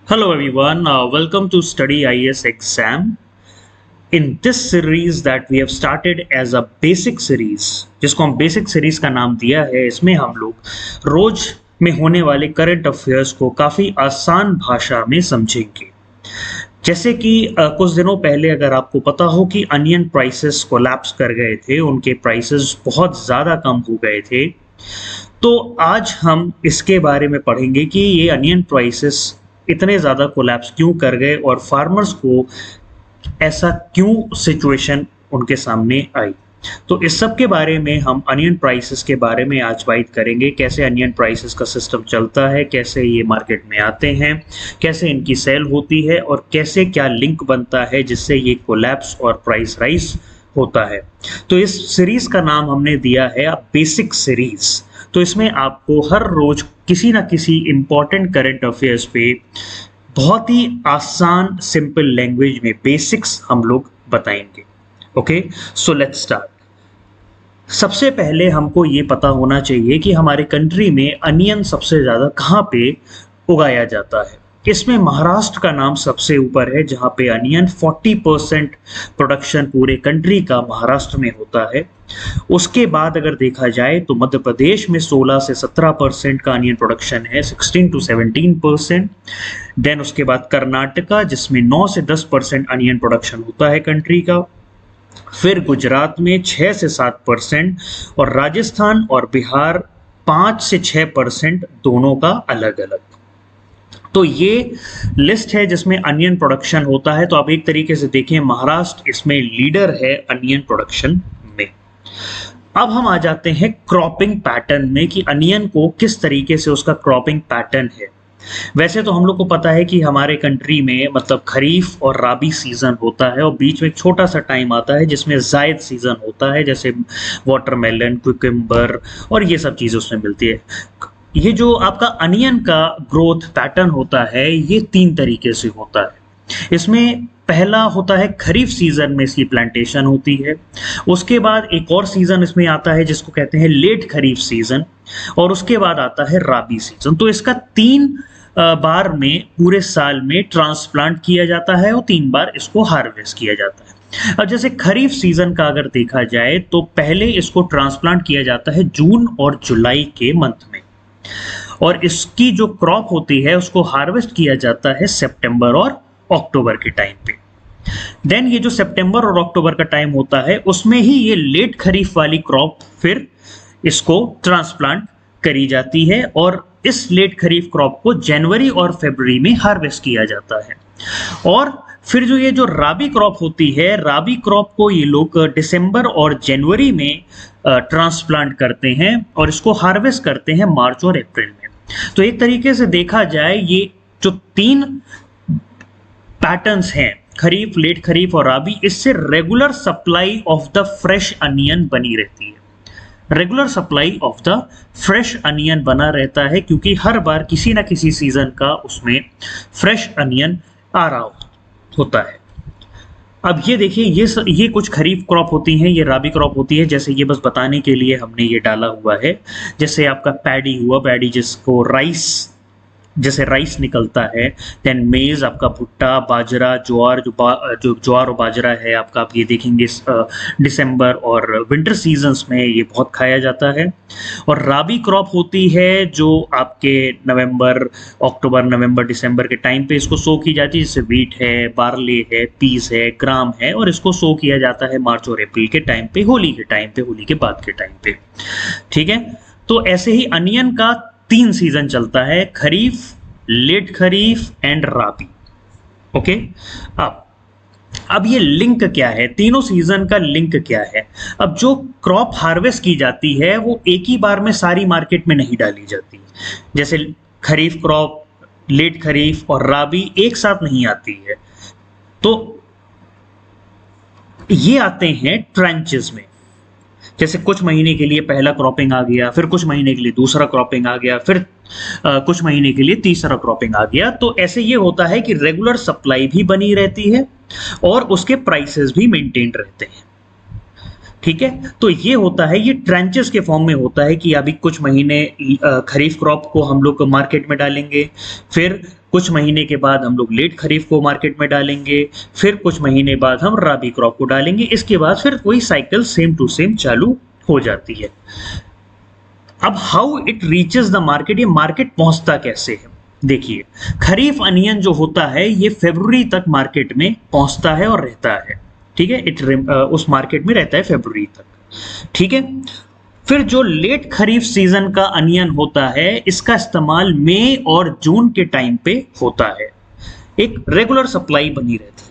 Hello everyone, welcome to Study IAS exam. In this series that we have started as a basic series, जिसको हम basic series का नाम दिया है, इसमें हम लोग रोज में होने वाले करंट अफेयर्स को काफ़ी आसान भाषा में समझेंगे। जैसे कि कुछ दिनों पहले अगर आपको पता हो कि अनियन प्राइसेस कोलैप्स कर गए थे, उनके प्राइसेस बहुत ज़्यादा कम हो गए थे, तो आज हम इसके बारे में पढ़ेंगे कि ये अनियन प्राइसेस इतने ज़्यादा कोलैप्स क्यों कर गए और फार्मर्स को ऐसा क्यों सिचुएशन उनके सामने आई। तो इस सब के बारे में हम अनियन प्राइसेस के बारे में आज बात करेंगे, कैसे अनियन प्राइसेस का सिस्टम चलता है, कैसे ये मार्केट में आते हैं, कैसे इनकी सेल होती है और कैसे क्या लिंक बनता है जिससे ये कोलैप्स और प्राइस राइज होता है। तो इस सीरीज का नाम हमने दिया है बेसिक सीरीज। तो इसमें आपको हर रोज किसी ना किसी इम्पॉर्टेंट करंट अफेयर्स पे बहुत ही आसान सिंपल लैंग्वेज में बेसिक्स हम लोग बताएंगे। Okay, so let's start. सबसे पहले हमको ये पता होना चाहिए कि हमारे कंट्री में अनियन सबसे ज़्यादा कहाँ पे उगाया जाता है। इसमें महाराष्ट्र का नाम सबसे ऊपर है, जहाँ पे अनियन 40% प्रोडक्शन पूरे कंट्री का महाराष्ट्र में होता है। उसके बाद अगर देखा जाए तो मध्य प्रदेश में 16 से 17% का अनियन प्रोडक्शन है, 16 to 17%। देन उसके बाद कर्नाटका, जिसमें 9 से 10% अनियन प्रोडक्शन होता है कंट्री का। फिर गुजरात में 6 से 7% और राजस्थान और बिहार 5 से 6%, दोनों का अलग अलग। तो ये लिस्ट है जिसमें अनियन प्रोडक्शन होता है। तो आप एक तरीके से देखें, महाराष्ट्र इसमें लीडर है अनियन प्रोडक्शन में। अब हम आ जाते हैं क्रॉपिंग पैटर्न में कि अनियन को किस तरीके से उसका क्रॉपिंग पैटर्न है। वैसे तो हम लोग को पता है कि हमारे कंट्री में मतलब खरीफ और राबी सीजन होता है और बीच में एक छोटा सा टाइम आता है जिसमें जायद सीजन होता है, जैसे वाटरमेलन, क्यूकम्बर और ये सब चीज़ें उसमें मिलती है। ये जो आपका अनियन का ग्रोथ पैटर्न होता है, ये 3 तरीके से होता है। इसमें पहला होता है खरीफ सीजन में इसकी प्लांटेशन होती है। उसके बाद एक और सीजन इसमें आता है जिसको कहते हैं लेट खरीफ सीजन, और उसके बाद आता है राबी सीजन। तो इसका 3 बार में पूरे साल में ट्रांसप्लांट किया जाता है और 3 बार इसको हार्वेस्ट किया जाता है। अब जैसे खरीफ सीजन का अगर देखा जाए तो पहले इसको ट्रांसप्लांट किया जाता है जून और जुलाई के मंथ में, और इसकी जो क्रॉप होती है उसको हार्वेस्ट किया जाता है सितंबर और अक्टूबर के टाइम पे। देन ये जो सितंबर और अक्टूबर का टाइम होता है उसमें ही ये लेट खरीफ वाली क्रॉप फिर इसको ट्रांसप्लांट करी जाती है, और इस लेट खरीफ क्रॉप को जनवरी और फरवरी में हार्वेस्ट किया जाता है। और फिर जो ये जो राबी क्रॉप होती है, राबी क्रॉप को ये लोग दिसंबर और जनवरी में ट्रांसप्लांट करते हैं और इसको हार्वेस्ट करते हैं मार्च और अप्रैल में। तो एक तरीके से देखा जाए ये जो 3 पैटर्न्स हैं, खरीफ, लेट खरीफ और राबी, इससे regular supply of the fresh onion बनी रहती है। Regular supply of the fresh onion बना रहता है क्योंकि हर बार किसी ना किसी सीजन का उसमें फ्रेश अनियन आ रहा होता है। अब ये देखिए, ये कुछ खरीफ क्रॉप होती हैं, ये राबी क्रॉप होती है। जैसे ये बस बताने के लिए हमने ये डाला हुआ है। जैसे आपका पैडी हुआ, पैडी जिसको राइस, जैसे राइस निकलता है। देन मेज, आपका भुट्टा, बाजरा, ज्वार, जो ज्वार और बाजरा है आपका, आप ये देखेंगे दिसंबर और विंटर सीजन्स में ये बहुत खाया जाता है। और राबी क्रॉप होती है जो आपके अक्टूबर, नवंबर, दिसंबर के टाइम पे इसको सो की जाती है, जैसे वीट है, बार्ले है, पीस है, ग्राम है, और इसको सो किया जाता है मार्च और अप्रैल के टाइम पे, होली के टाइम पे, होली के बाद के टाइम पे। ठीक है, तो ऐसे ही अनियन का 3 सीजन चलता है, kharif, late kharif and rabi. Okay, अब ये लिंक क्या है, तीनों सीजन का लिंक क्या है। अब जो क्रॉप हार्वेस्ट की जाती है वो एक ही बार में सारी मार्केट में नहीं डाली जाती। जैसे खरीफ क्रॉप, लेट खरीफ और राबी एक साथ नहीं आती है, तो ये आते हैं ट्रेंचेस में। जैसे कुछ महीने के लिए पहला क्रॉपिंग आ गया, फिर कुछ महीने के लिए दूसरा क्रॉपिंग आ गया, फिर कुछ महीने के लिए तीसरा क्रॉपिंग आ गया। तो ऐसे ये होता है कि रेगुलर सप्लाई भी बनी रहती है और उसके प्राइसेस भी मेंटेन रहते हैं। ठीक है, तो ये होता है, ये ट्रेंचेस के फॉर्म में होता है कि अभी कुछ महीने खरीफ क्रॉप को हम लोग मार्केट में डालेंगे, फिर कुछ महीने के बाद हम लोग लेट खरीफ को मार्केट में डालेंगे, फिर कुछ महीने बाद हम राबी क्रॉप को डालेंगे, इसके बाद फिर वही साइकिल सेम टू सेम चालू हो जाती है। अब how it reaches the market, ये मार्केट पहुंचता कैसे है? देखिए, खरीफ अनियन जो होता है ये फरवरी तक मार्केट में पहुंचता है और रहता है, ठीक है, उस मार्केट में रहता है फरवरी तक, ठीक है। फिर जो लेट खरीफ सीजन का अनियन होता है इसका इस्तेमाल मई और जून के टाइम पे होता है, एक रेगुलर सप्लाई बनी रहती है।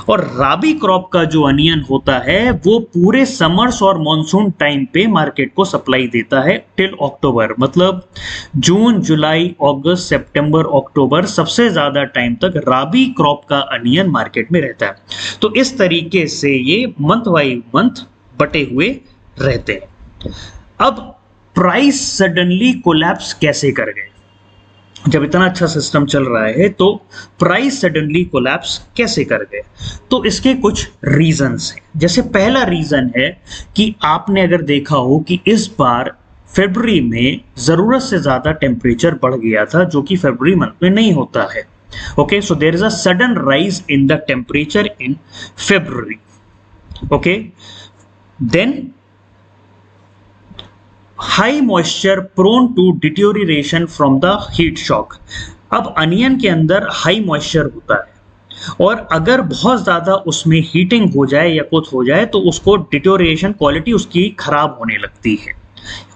और राबी क्रॉप का जो अनियन होता है वो पूरे समर्स और मॉनसून टाइम पे मार्केट को सप्लाई देता है टिल अक्टूबर, मतलब जून, जुलाई, अगस्त, सितंबर, अक्टूबर, सबसे ज्यादा टाइम तक राबी क्रॉप का अनियन मार्केट में रहता है। तो इस तरीके से ये मंथ बाई मंथ बटे हुए रहते हैं। अब प्राइस सडनली कोलैप्स कैसे कर गए? जब इतना अच्छा सिस्टम चल रहा है तो प्राइस सडनली कोलैप्स कैसे कर गए? तो इसके कुछ रीजंस हैं। जैसे पहला रीजन है कि आपने अगर देखा हो कि इस बार फरवरी में जरूरत से ज्यादा टेम्परेचर बढ़ गया था, जो कि फरवरी मंथ में नहीं होता है। Okay, so there is a sudden rise in the temperature in February. Okay, then high moisture prone to deterioration from the heat shock. अब अनियन के अंदर हाई मॉइस्चर होता है और अगर बहुत ज़्यादा उसमें हीटिंग हो जाए या कुछ हो जाए तो उसको डिटोरिएशन, क्वालिटी उसकी खराब होने लगती है,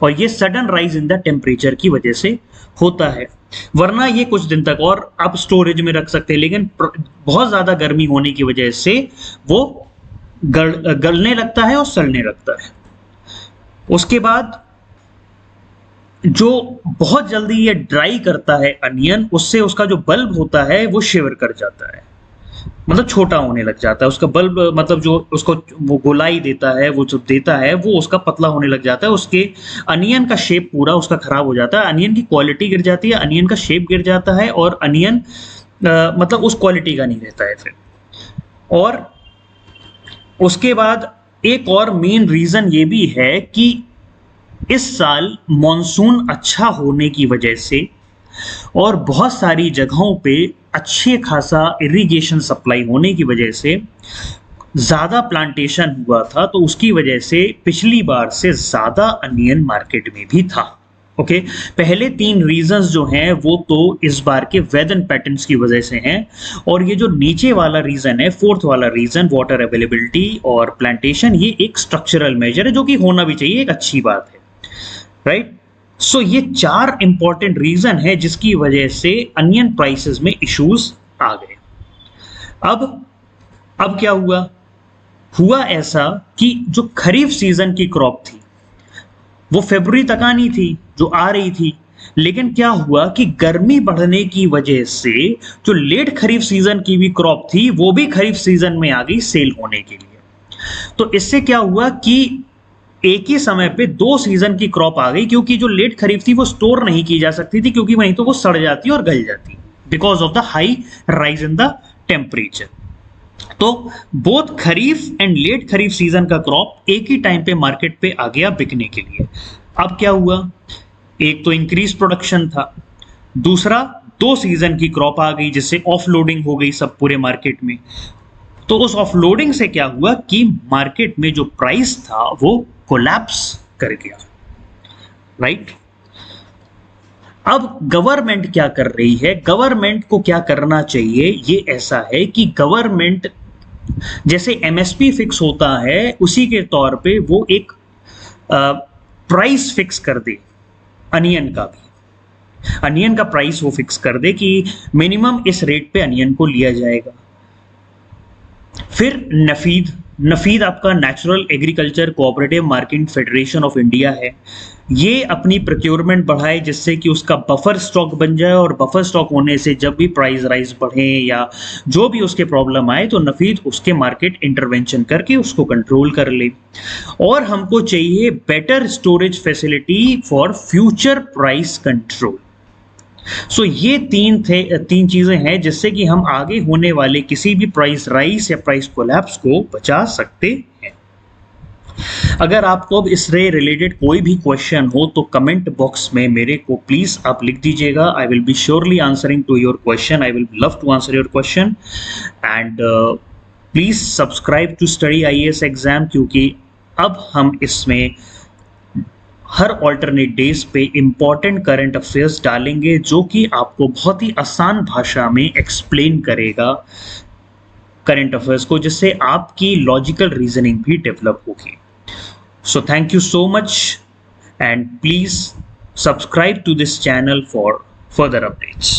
और ये sudden rise in the temperature की वजह से होता है। वरना ये कुछ दिन तक और आप स्टोरेज में रख सकते हैं, लेकिन बहुत ज़्यादा गर्मी होने की वजह से वो गलने लगता है और सड़ने लगता है। उसके बाद जो बहुत जल्दी ये ड्राई करता है अनियन, उससे उसका जो बल्ब होता है वो शिवर कर जाता है, मतलब छोटा होने लग जाता है उसका बल्ब, मतलब जो उसको वो गोलाई देता है, वो जो देता है वो उसका पतला होने लग जाता है, उसके अनियन का शेप पूरा उसका खराब हो जाता है, अनियन की क्वालिटी गिर जाती है, अनियन का शेप गिर जाता है और अनियन मतलब उस क्वालिटी का नहीं रहता है फिर। और उसके बाद एक और मेन रीजन ये भी है कि इस साल मॉनसून अच्छा होने की वजह से और बहुत सारी जगहों पे अच्छे खासा इरिगेशन सप्लाई होने की वजह से ज़्यादा प्लांटेशन हुआ था, तो उसकी वजह से पिछली बार से ज़्यादा अनियन मार्केट में भी था। ओके, पहले तीन रीजंस जो हैं वो तो इस बार के वेदर पैटर्न्स की वजह से हैं, और ये जो नीचे वाला रीजन है, फोर्थ वाला रीजन, वाटर अवेलेबिलिटी और प्लांटेशन, ये एक स्ट्रक्चरल मेजर है जो कि होना भी चाहिए, एक अच्छी बात है, राइट। सो ये चार इंपॉर्टेंट रीजन है जिसकी वजह से अनियन प्राइसेस में इश्यूज आ गए। अब क्या हुआ ऐसा कि जो खरीफ सीजन की क्रॉप थी वो फरवरी तक आनी थी, जो आ रही थी, लेकिन क्या हुआ कि गर्मी बढ़ने की वजह से जो लेट खरीफ सीजन की भी क्रॉप थी वो भी खरीफ सीजन में आ गई सेल होने के लिए। तो इससे क्या हुआ कि एक ही समय पे दो सीजन की क्रॉप आ गई, क्योंकि जो लेट खरीफ थी वो स्टोर नहीं की जा सकती थी, क्योंकि वहीं तो वो सड़ जाती और गल जाती because of the high rise in the temperature. तो both kharif and late kharif season का क्रॉप एक ही टाइम पे मार्केट पे आ गया बिकने के लिए। अब क्या हुआ, एक तो इंक्रीज प्रोडक्शन था, दूसरा दो सीजन की क्रॉप आ गई जिससे ऑफलोडिंग हो गई सब पूरे मार्केट में। तो उस ऑफलोडिंग से क्या हुआ कि मार्केट में जो प्राइस था वो कोलैप्स कर गया, राइट। अब गवर्नमेंट क्या कर रही है? गवर्नमेंट को क्या करना चाहिए ये ऐसा है कि गवर्नमेंट जैसे एमएसपी फिक्स होता है उसी के तौर पे वो एक प्राइस फिक्स कर दे, अनियन का भी, अनियन का प्राइस वो फिक्स कर दे कि मिनिमम इस रेट पे अनियन को लिया जाएगा। फिर नफीद आपका natural agriculture cooperative marketing federation of India है, ये अपनी प्रोक्योरमेंट बढ़ाए जिससे कि उसका बफर स्टॉक बन जाए, और बफर स्टॉक होने से जब भी प्राइस राइज बढ़े या जो भी उसके प्रॉब्लम आए तो नफीद उसके मार्केट इंटरवेंशन करके उसको कंट्रोल कर ले। और हमको चाहिए better storage facility for future price control. So ये तीन चीजें हैं जिससे कि हम आगे होने वाले किसी भी प्राइस राइज या प्राइस कोलैप्स को बचा सकते हैं। अगर आपको अब इससे रिलेटेड कोई भी क्वेश्चन हो तो कमेंट बॉक्स में मेरे को प्लीज़ आप लिख दीजिएगा. I will be surely answering to your question. I will love to answer your question. And please subscribe to study IAS exam, क्योंकि अब हम इसमें हर ऑल्टरनेट डेज पे इम्पॉर्टेंट करंट अफेयर्स डालेंगे जो कि आपको बहुत ही आसान भाषा में एक्सप्लेन करेगा करंट अफेयर्स को, जिससे आपकी लॉजिकल रीजनिंग भी डेवलप होगी. So thank you so much, and please subscribe to this channel for further updates.